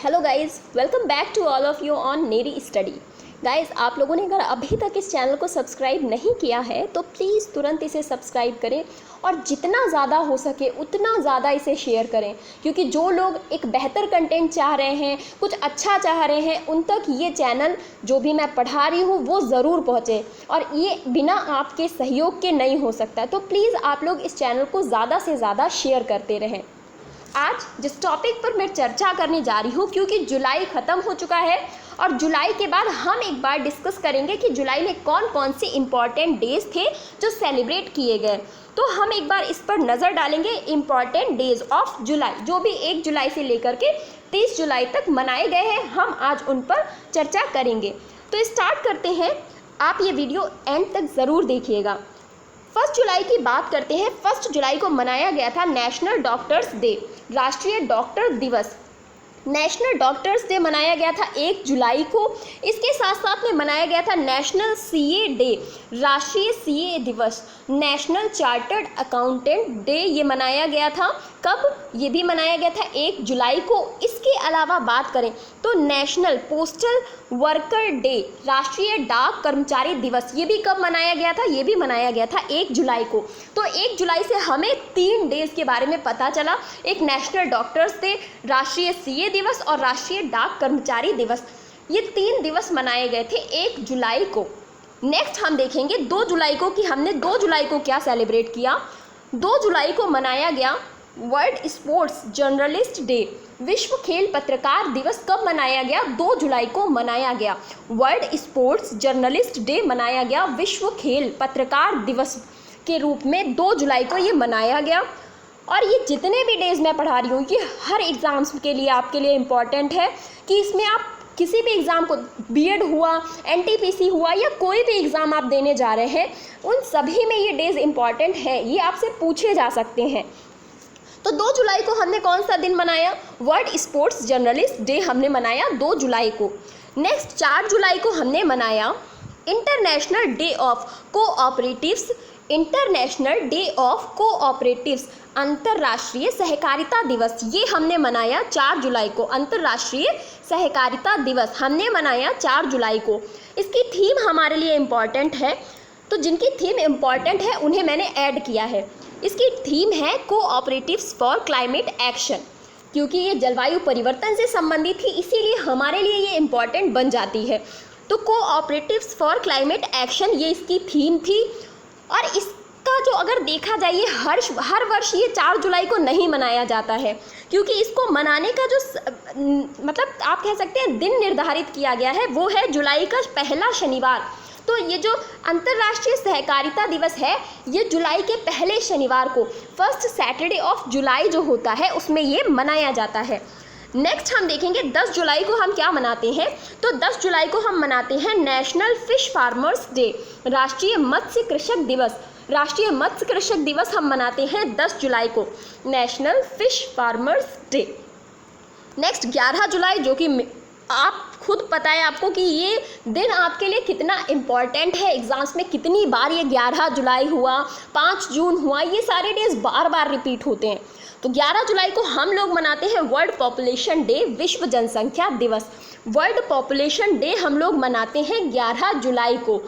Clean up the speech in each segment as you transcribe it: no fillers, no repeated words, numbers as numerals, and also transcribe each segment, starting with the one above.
Hello guys, welcome back to all of you on Neri study. Guys, आप लोगों ने अगर अभी तक इस चैनल को सब्सक्राइब नहीं किया है तो प्लीज़ तुरंत इसे सब्सक्राइब करें और जितना ज़्यादा हो सके उतना ज़्यादा इसे शेयर करें, क्योंकि जो लोग एक बेहतर कंटेंट चाह रहे हैं, कुछ अच्छा चाह रहे हैं, उन तक ये चैनल जो भी मैं पढ़ा रही हूँ वो ज़रूर पहुँचे और ये बिना आपके सहयोग के नहीं हो सकता। तो प्लीज़ आप लोग इस चैनल को ज़्यादा से ज़्यादा शेयर करते रहें। आज जिस टॉपिक पर मैं चर्चा करने जा रही हूँ, क्योंकि जुलाई ख़त्म हो चुका है और जुलाई के बाद हम एक बार डिस्कस करेंगे कि जुलाई में कौन कौन से इम्पॉर्टेंट डेज थे जो सेलिब्रेट किए गए। तो हम एक बार इस पर नज़र डालेंगे। इम्पॉर्टेंट डेज ऑफ जुलाई जो भी 1 जुलाई से लेकर के 30 जुलाई तक मनाए गए हैं, हम आज उन पर चर्चा करेंगे। तो स्टार्ट करते हैं। आप ये वीडियो एंड तक ज़रूर देखिएगा। 1 जुलाई की बात करते हैं। 1 जुलाई को मनाया गया था नेशनल डॉक्टर्स डे, राष्ट्रीय डॉक्टर दिवस। नेशनल डॉक्टर्स डे मनाया गया था 1 जुलाई को। इसके साथ साथ में मनाया गया था नेशनल सीए डे, राष्ट्रीय सीए दिवस। नेशनल चार्टर्ड अकाउंटेंट डे ये मनाया गया था। कब? ये भी मनाया गया था 1 जुलाई को। इसके अलावा बात करें तो नेशनल पोस्टल वर्कर डे, राष्ट्रीय डाक कर्मचारी दिवस, ये भी कब मनाया गया था? ये भी मनाया गया था 1 जुलाई को। तो 1 जुलाई से हमें 3 डेज के बारे में पता चला। एक नेशनल डॉक्टर्स डे, राष्ट्रीय सीए दिवस और राष्ट्रीय डाक कर्मचारी दिवस। ये 3 दिवस मनाए गए थे 1 जुलाई को। नेक्स्ट हम देखेंगे 2 जुलाई को कि हमने 2 जुलाई को क्या सेलिब्रेट किया। 2 जुलाई को मनाया गया वर्ल्ड स्पोर्ट्स जर्नलिस्ट डे, विश्व खेल पत्रकार दिवस। कब मनाया गया? 2 जुलाई को मनाया गया। वर्ल्ड स्पोर्ट्स जर्नलिस्ट डे मनाया गया, विश्व खेल पत्रकार दिवस के रूप में 2 जुलाई को ये मनाया गया। और ये जितने भी डेज मैं पढ़ा रही हूँ ये हर एग्ज़ाम्स के लिए आपके लिए इम्पॉर्टेंट है कि इसमें आप किसी भी एग्ज़ाम को, बीएड हुआ, एनटीपीसी हुआ या कोई भी एग्ज़ाम आप देने जा रहे हैं, उन सभी में ये डेज इम्पॉर्टेंट है। ये आपसे पूछे जा सकते हैं। तो 2 जुलाई को हमने कौन सा दिन मनाया? वर्ल्ड स्पोर्ट्स जर्नलिस्ट डे हमने मनाया 2 जुलाई को। नेक्स्ट 4 जुलाई को हमने मनाया international day of cooperatives, international day of cooperatives, अंतर्राष्ट्रीय सहकारिता दिवस। ये हमने मनाया 4 जुलाई को। अंतर्राष्ट्रीय सहकारिता दिवस हमने मनाया 4 जुलाई को। इसकी थीम हमारे लिए इम्पॉर्टेंट है, तो जिनकी थीम इम्पॉर्टेंट है उन्हें मैंने ऐड किया है। इसकी थीम है कोऑपरेटिव्स फॉर क्लाइमेट एक्शन, क्योंकि ये जलवायु परिवर्तन से संबंधित थी, इसीलिए हमारे लिए ये इम्पॉर्टेंट बन जाती है। तो कोऑपरेटिव्स फॉर क्लाइमेट एक्शन ये इसकी थीम थी। और इसका जो अगर देखा जाए ये हर वर्ष ये 4 जुलाई को नहीं मनाया जाता है, क्योंकि इसको मनाने का जो मतलब आप कह सकते हैं दिन निर्धारित किया गया है वो है जुलाई का पहला शनिवार। तो ये जो अंतर्राष्ट्रीय सहकारिता दिवस है ये जुलाई के पहले शनिवार को, फर्स्ट सैटरडे ऑफ जुलाई जो होता है उसमें ये मनाया जाता है। नेक्स्ट हम देखेंगे 10 जुलाई को हम क्या मनाते हैं। तो 10 जुलाई को हम मनाते हैं नेशनल फिश फार्मर्स डे, राष्ट्रीय मत्स्य कृषक दिवस। राष्ट्रीय मत्स्य कृषक दिवस हम मनाते हैं 10 जुलाई को, national fish farmers day. Next 11 जुलाई, जो कि आप खुद पता है आपको कि ये दिन आपके लिए कितना इम्पॉर्टेंट है। एग्ज़ाम्स में कितनी बार ये 11 जुलाई हुआ, 5 जून हुआ, ये सारे डेज बार बार रिपीट होते हैं। तो 11 जुलाई को हम लोग मनाते हैं वर्ल्ड पॉपुलेशन डे, विश्व जनसंख्या दिवस। वर्ल्ड पॉपुलेशन डे हम लोग मनाते हैं 11 जुलाई को।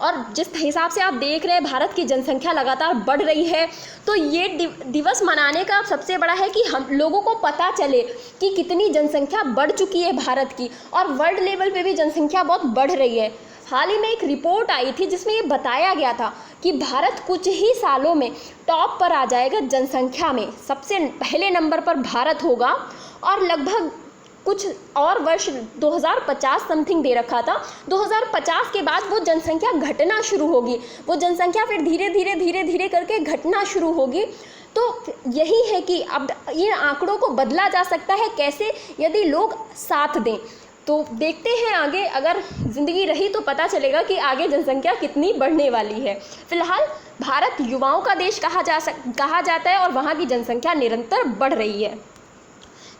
और जिस हिसाब से आप देख रहे हैं भारत की जनसंख्या लगातार बढ़ रही है, तो ये दिवस मनाने का सबसे बड़ा है कि हम लोगों को पता चले कि कितनी जनसंख्या बढ़ चुकी है भारत की, और वर्ल्ड लेवल पे भी जनसंख्या बहुत बढ़ रही है। हाल ही में एक रिपोर्ट आई थी जिसमें ये बताया गया था कि भारत कुछ ही सालों में टॉप पर आ जाएगा जनसंख्या में, सबसे पहले नंबर पर भारत होगा। और लगभग कुछ और वर्ष 2050 समथिंग दे रखा था, 2050 के बाद वो जनसंख्या घटना शुरू होगी। वो जनसंख्या फिर धीरे धीरे करके घटना शुरू होगी। तो यही है कि अब इन आंकड़ों को बदला जा सकता है कैसे? यदि लोग साथ दें। तो देखते हैं आगे, अगर ज़िंदगी रही तो पता चलेगा कि आगे जनसंख्या कितनी बढ़ने वाली है। फिलहाल भारत युवाओं का देश कहा जाता है और वहाँ की जनसंख्या निरंतर बढ़ रही है।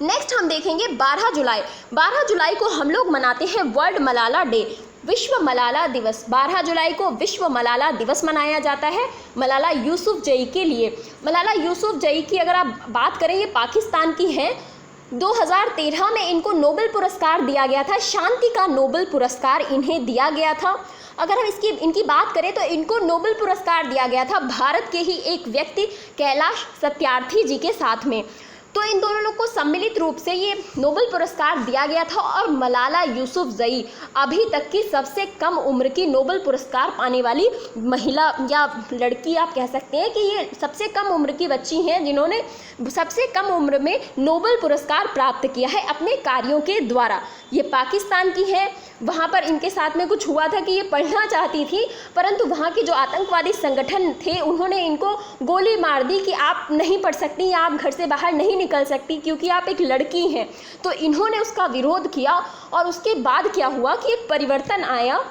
नेक्स्ट हम देखेंगे 12 जुलाई। 12 जुलाई को हम लोग मनाते हैं वर्ल्ड मलाला डे, विश्व मलाला दिवस। 12 जुलाई को विश्व मलाला दिवस मनाया जाता है मलाला यूसुफजई के लिए। मलाला यूसुफजई की अगर आप बात करें, ये पाकिस्तान की हैं 2013 में इनको नोबेल पुरस्कार दिया गया था, शांति का नोबेल पुरस्कार इन्हें दिया गया था। अगर हम इनकी बात करें तो इनको नोबेल पुरस्कार दिया गया था भारत के ही एक व्यक्ति कैलाश सत्यार्थी जी के साथ में। तो इन दोनों लोग को सम्मिलित रूप से ये नोबेल पुरस्कार दिया गया था। और मलाला यूसुफजई अभी तक की सबसे कम उम्र की नोबेल पुरस्कार पाने वाली महिला या लड़की आप कह सकते हैं कि ये सबसे कम उम्र की बच्ची हैं जिन्होंने सबसे कम उम्र में नोबेल पुरस्कार प्राप्त किया है अपने कार्यों के द्वारा। ये पाकिस्तान की है। वहाँ पर इनके साथ में कुछ हुआ था कि ये पढ़ना चाहती थी, परंतु वहाँ के जो आतंकवादी संगठन थे उन्होंने इनको गोली मार दी कि आप नहीं पढ़ सकती, आप घर से बाहर नहीं निकल सकती क्योंकि आप एक लड़की हैं। तो इन्होंने उसका विरोध किया और उसके बाद क्या हुआ कि एक परिवर्तन आया।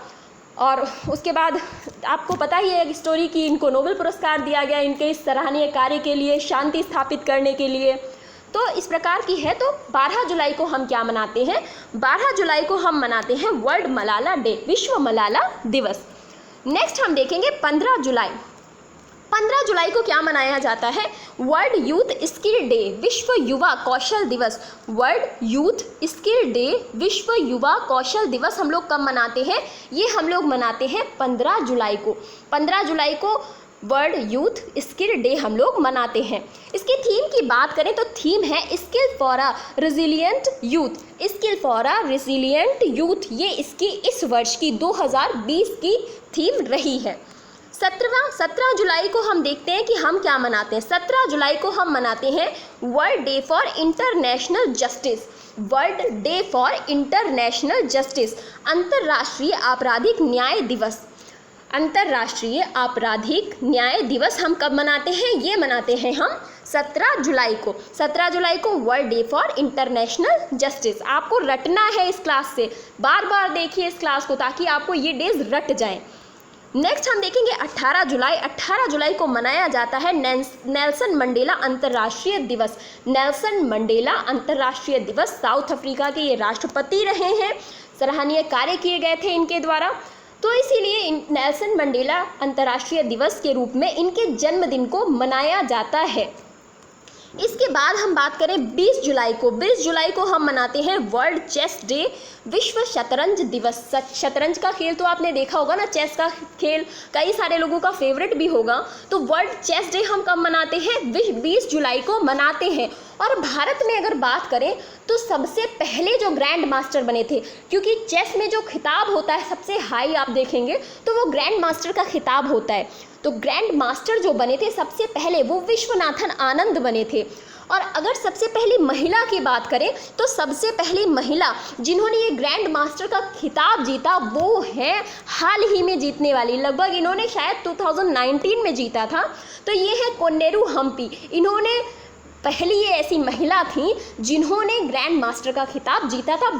और उसके बाद आपको पता ही है एक स्टोरी कि इनको नोबेल पुरस्कार दिया गया इनके इस सराहनीय कार्य के लिए, शांति स्थापित करने के लिए। तो इस प्रकार की है। तो 12 जुलाई को हम क्या मनाते हैं? 12 जुलाई को हम मनाते हैं वर्ल्ड मलाला डे, विश्व मलाला दिवस। नेक्स्ट हम देखेंगे 15 जुलाई। 15 जुलाई को क्या मनाया जाता है? वर्ल्ड यूथ स्किल डे, विश्व युवा कौशल दिवस। वर्ल्ड यूथ स्किल डे, विश्व युवा कौशल दिवस हम लोग कब मनाते हैं? ये हम लोग मनाते हैं 15 जुलाई को। 15 जुलाई को वर्ल्ड यूथ स्किल डे हम लोग मनाते हैं। इसकी थीम की बात करें तो थीम है skill for a resilient youth. Skill for a resilient youth, ये इसकी इस वर्ष की 2020 की थीम रही है। 17 जुलाई को हम देखते हैं कि हम क्या मनाते हैं। 17 जुलाई को हम मनाते हैं world day for international justice. World day for international justice, अंतर्राष्ट्रीय आपराधिक न्याय दिवस। अंतर्राष्ट्रीय आपराधिक न्याय दिवस हम कब मनाते हैं? ये मनाते हैं हम 17 जुलाई को। 17 जुलाई को world day for international justice. आपको रटना है इस क्लास से, बार बार देखिए इस क्लास को ताकि आपको ये डेज रट जाएं। नेक्स्ट हम देखेंगे 18 जुलाई। 18 जुलाई को मनाया जाता है नेल्सन मंडेला अंतर्राष्ट्रीय दिवस। नेल्सन मंडेला अंतर्राष्ट्रीय दिवस, साउथ अफ्रीका के ये राष्ट्रपति रहे हैं, सराहनीय कार्य किए गए थे इनके द्वारा। तो इसीलिए नेल्सन मंडेला अंतर्राष्ट्रीय दिवस के रूप में इनके जन्मदिन को मनाया जाता है। इसके बाद हम बात करें 20 जुलाई को। 20 जुलाई को हम मनाते हैं वर्ल्ड चेस डे, विश्व शतरंज दिवस। शतरंज का खेल तो आपने देखा होगा ना, चेस का खेल कई सारे लोगों का फेवरेट भी होगा। तो वर्ल्ड चेस डे हम कब मनाते हैं? 20 जुलाई को मनाते हैं। और भारत में अगर बात करें तो सबसे पहले जो ग्रैंड मास्टर बने थे, क्योंकि चेस में जो खिताब होता है सबसे हाई आप देखेंगे तो वो ग्रैंड मास्टर का खिताब होता है। तो ग्रैंड मास्टर जो बने थे सबसे पहले वो विश्वनाथन आनंद बने थे। और अगर सबसे पहली महिला की बात करें तो सबसे पहली महिला जिन्होंने ये ग्रैंड मास्टर का खिताब जीता वो है हाल ही में जीतने वाली, लगभग इन्होंने शायद 2019 में जीता था। तो ये है कोनेरू हम्पी। इन्होंने पहली ये ऐसी महिला थी जिन्होंने ग्रैंड मास्टर का खिताब जीता था।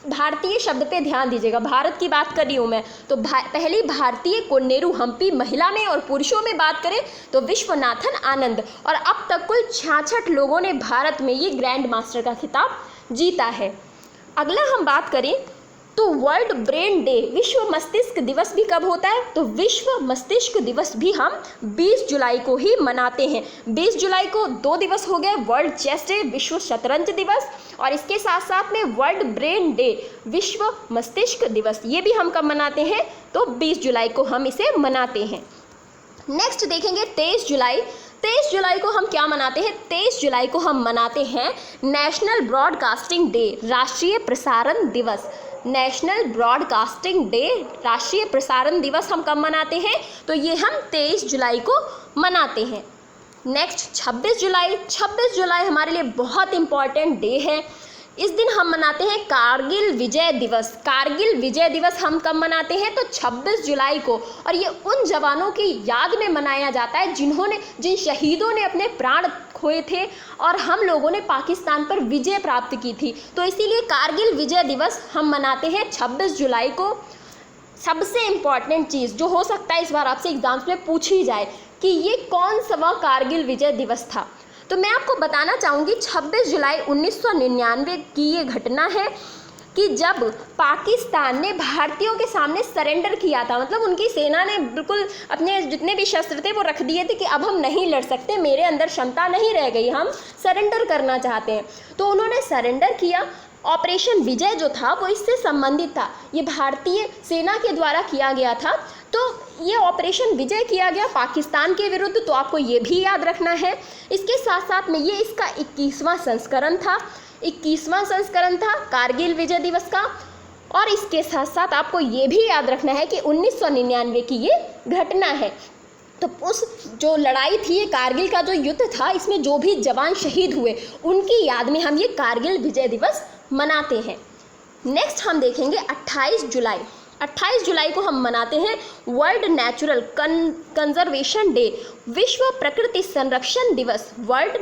भारतीय शब्द पे ध्यान दीजिएगा, भारत की बात कर रही हूँ मैं। तो पहली भारतीय कोनेरू हम्पी महिला में, और पुरुषों में बात करें तो विश्वनाथन आनंद। और अब तक कुल 66 लोगों ने भारत में ये ग्रैंड मास्टर का खिताब जीता है। अगला हम बात करें तो वर्ल्ड ब्रेन डे, विश्व मस्तिष्क दिवस भी कब होता है? तो विश्व मस्तिष्क दिवस भी हम 20 जुलाई को ही मनाते हैं। 20 जुलाई को 2 दिवस हो गए, वर्ल्ड चेस डे, विश्व शतरंज दिवस, और इसके साथ साथ में वर्ल्ड ब्रेन डे, विश्व मस्तिष्क दिवस, ये भी हम कब मनाते हैं? तो 20 जुलाई को हम इसे मनाते हैं। नेक्स्ट देखेंगे 23 जुलाई। 23 जुलाई को हम क्या मनाते हैं? 23 जुलाई को हम मनाते हैं नेशनल ब्रॉडकास्टिंग डे, राष्ट्रीय प्रसारण दिवस। नेशनल ब्रॉडकास्टिंग डे, राष्ट्रीय प्रसारण दिवस हम कब मनाते हैं? तो ये हम 23 जुलाई को मनाते हैं। नेक्स्ट 26 जुलाई। 26 जुलाई हमारे लिए बहुत इम्पॉर्टेंट डे है। इस दिन हम मनाते हैं कारगिल विजय दिवस। कारगिल विजय दिवस हम कब मनाते हैं? तो 26 जुलाई को। और ये उन जवानों की याद में मनाया जाता है जिन शहीदों ने अपने प्राण खोए थे और हम लोगों ने पाकिस्तान पर विजय प्राप्त की थी। तो इसीलिए कारगिल विजय दिवस हम मनाते हैं 26 जुलाई को। सबसे इम्पॉर्टेंट चीज़ जो हो सकता है इस बार आपसे एग्जाम्स में पूछी जाए कि ये कौन सा कारगिल विजय दिवस था, तो मैं आपको बताना चाहूँगी 26 जुलाई 1999 की ये घटना है। कि जब पाकिस्तान ने भारतीयों के सामने सरेंडर किया था, मतलब उनकी सेना ने बिल्कुल अपने जितने भी शस्त्र थे वो रख दिए थे कि अब हम नहीं लड़ सकते, मेरे अंदर क्षमता नहीं रह गई, हम सरेंडर करना चाहते हैं, तो उन्होंने सरेंडर किया। ऑपरेशन विजय जो था वो इससे संबंधित था, ये भारतीय सेना के द्वारा किया गया था। तो ये ऑपरेशन विजय किया गया पाकिस्तान के विरुद्ध, तो आपको ये भी याद रखना है। इसके साथ साथ में ये इसका 21वां संस्करण था, 21वां संस्करण था कारगिल विजय दिवस का। और इसके साथ साथ आपको ये भी याद रखना है कि 1999 की ये घटना है। तो उस जो लड़ाई थी, ये कारगिल का जो युद्ध था, इसमें जो भी जवान शहीद हुए उनकी याद में हम ये कारगिल विजय दिवस मनाते हैं। नेक्स्ट हम देखेंगे 28 जुलाई। 28 जुलाई को हम मनाते हैं वर्ल्ड नेचुरल कंजर्वेशन डे, विश्व प्रकृति संरक्षण दिवस। वर्ल्ड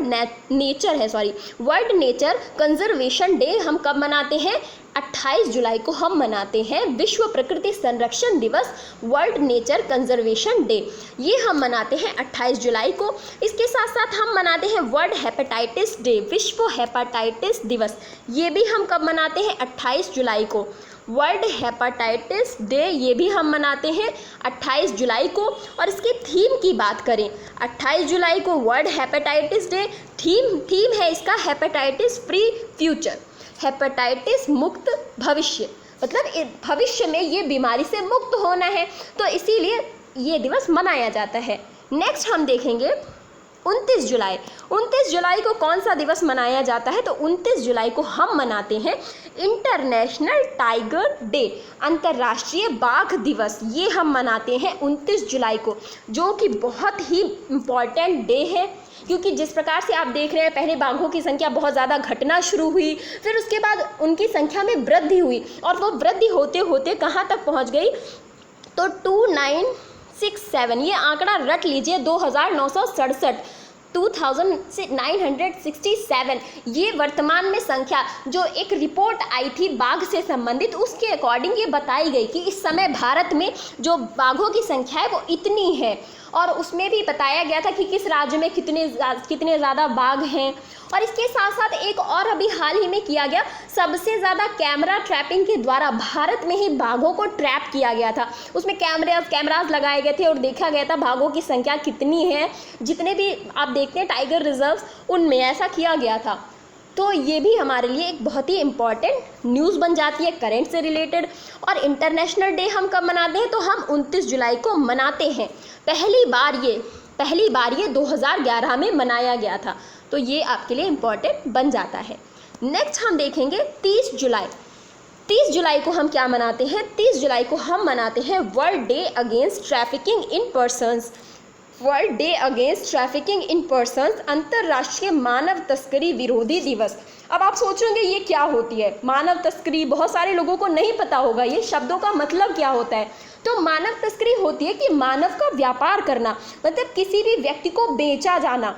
नेचर कंजर्वेशन डे हम कब मनाते हैं? 28 जुलाई को हम मनाते हैं विश्व प्रकृति संरक्षण दिवस, वर्ल्ड नेचर कंजर्वेशन डे। ये हम मनाते हैं 28 जुलाई को। इसके साथ साथ हम मनाते हैं वर्ल्ड हेपेटाइटिस डे, विश्व हेपेटाइटिस दिवस। ये भी हम कब मनाते हैं? 28 जुलाई को। वर्ल्ड हेपेटाइटिस डे ये भी हम मनाते हैं 28 जुलाई को। और इसके थीम की बात करें, 28 जुलाई को वर्ल्ड हेपेटाइटिस डे, थीम है इसका हेपेटाइटिस फ्री फ्यूचर, हेपेटाइटिस मुक्त भविष्य, मतलब भविष्य में ये बीमारी से मुक्त होना है, तो इसीलिए ये दिवस मनाया जाता है। नेक्स्ट हम देखेंगे 29 जुलाई। 29 जुलाई को कौन सा दिवस मनाया जाता है? तो 29 जुलाई को हम मनाते हैं इंटरनेशनल टाइगर डे, अंतर्राष्ट्रीय बाघ दिवस। ये हम मनाते हैं 29 जुलाई को, जो कि बहुत ही इम्पॉर्टेंट डे है, क्योंकि जिस प्रकार से आप देख रहे हैं पहले बाघों की संख्या बहुत ज़्यादा घटना शुरू हुई, फिर उसके बाद उनकी संख्या में वृद्धि हुई, और वो वृद्धि होते होते कहाँ तक पहुँच गई? तो 2967, ये आंकड़ा रट लीजिए, 2967, ये वर्तमान में संख्या जो एक रिपोर्ट आई थी बाघ से संबंधित, उसके अकॉर्डिंग ये बताई गई कि इस समय भारत में जो बाघों की संख्या है वो इतनी है। और उसमें भी बताया गया था कि किस राज्य में कितने ज़्यादा बाघ हैं। और इसके साथ साथ एक और अभी हाल ही में किया गया, सबसे ज़्यादा कैमरा ट्रैपिंग के द्वारा भारत में ही बाघों को ट्रैप किया गया था। उसमें कैमराज लगाए गए थे और देखा गया था बाघों की संख्या कितनी है। जितने भी आप देखते हैं टाइगर रिजर्व्स, उनमें ऐसा किया गया था। तो ये भी हमारे लिए एक बहुत ही इम्पॉर्टेंट न्यूज़ बन जाती है करेंट से रिलेटेड। और इंटरनेशनल डे हम कब मनाते हैं? तो हम 29 जुलाई को मनाते हैं। पहली बार ये 2011 में मनाया गया था, तो ये आपके लिए इम्पॉर्टेंट बन जाता है। नेक्स्ट हम देखेंगे 30 जुलाई। 30 जुलाई को हम क्या मनाते हैं? 30 जुलाई को हम मनाते हैं world day against trafficking in persons, world day against trafficking in persons, अंतर्राष्ट्रीय मानव तस्करी विरोधी दिवस। अब आप सोचोगे ये क्या होती है मानव तस्करी? बहुत सारे लोगों को नहीं पता होगा ये शब्दों का मतलब क्या होता है। तो मानव तस्करी होती है कि मानव का व्यापार करना, मतलब किसी भी व्यक्ति को बेचा जाना,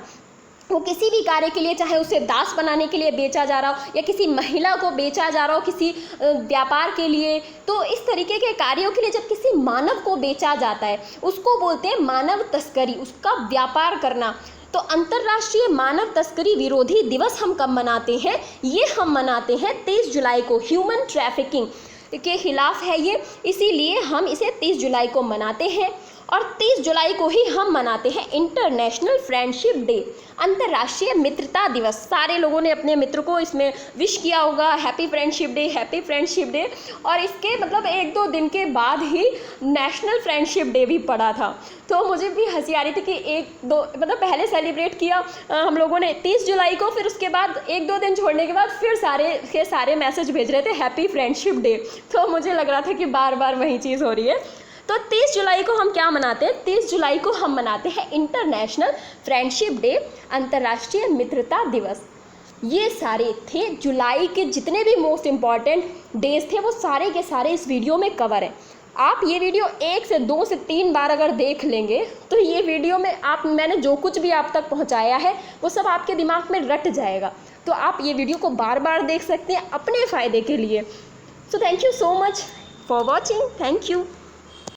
वो किसी भी कार्य के लिए, चाहे उसे दास बनाने के लिए बेचा जा रहा हो या किसी महिला को बेचा जा रहा हो किसी व्यापार के लिए, तो इस तरीके के कार्यों के लिए जब किसी मानव को बेचा जाता है उसको बोलते हैं मानव तस्करी, उसका व्यापार करना। तो अंतर्राष्ट्रीय मानव तस्करी विरोधी दिवस हम कब मनाते हैं? ये हम मनाते हैं 30 जुलाई को। ह्यूमन ट्रैफिकिंग के खिलाफ है ये, इसीलिए हम इसे 30 जुलाई को मनाते हैं। और 30 जुलाई को ही हम मनाते हैं इंटरनेशनल फ्रेंडशिप डे, अंतर्राष्ट्रीय मित्रता दिवस। सारे लोगों ने अपने मित्र को इसमें विश किया होगा, happy friendship day, happy friendship day. और इसके मतलब 1-2 दिन के बाद ही नेशनल फ्रेंडशिप डे भी पड़ा था। तो मुझे भी हंसी आ रही थी कि 1-2 मतलब पहले सेलिब्रेट किया हम लोगों ने 30 जुलाई को, फिर उसके बाद 1-2 दिन छोड़ने के बाद फिर सारे मैसेज भेज रहे थे हैप्पी फ्रेंडशिप डे। तो मुझे लग रहा था कि बार बार वही चीज़ हो रही है। तो 30 जुलाई को हम क्या मनाते हैं? 30 जुलाई को हम मनाते हैं इंटरनेशनल फ्रेंडशिप डे, अंतर्राष्ट्रीय मित्रता दिवस। ये सारे थे जुलाई के जितने भी मोस्ट इम्पॉर्टेंट डेज थे, वो सारे के सारे इस वीडियो में कवर हैं। आप ये वीडियो 1 से 2 से 3 बार अगर देख लेंगे तो ये वीडियो में मैंने जो कुछ भी आप तक पहुंचाया है वो सब आपके दिमाग में रट जाएगा। तो आप ये वीडियो को बार बार देख सकते हैं अपने फ़ायदे के लिए। So thank you so much for watching. Thank you.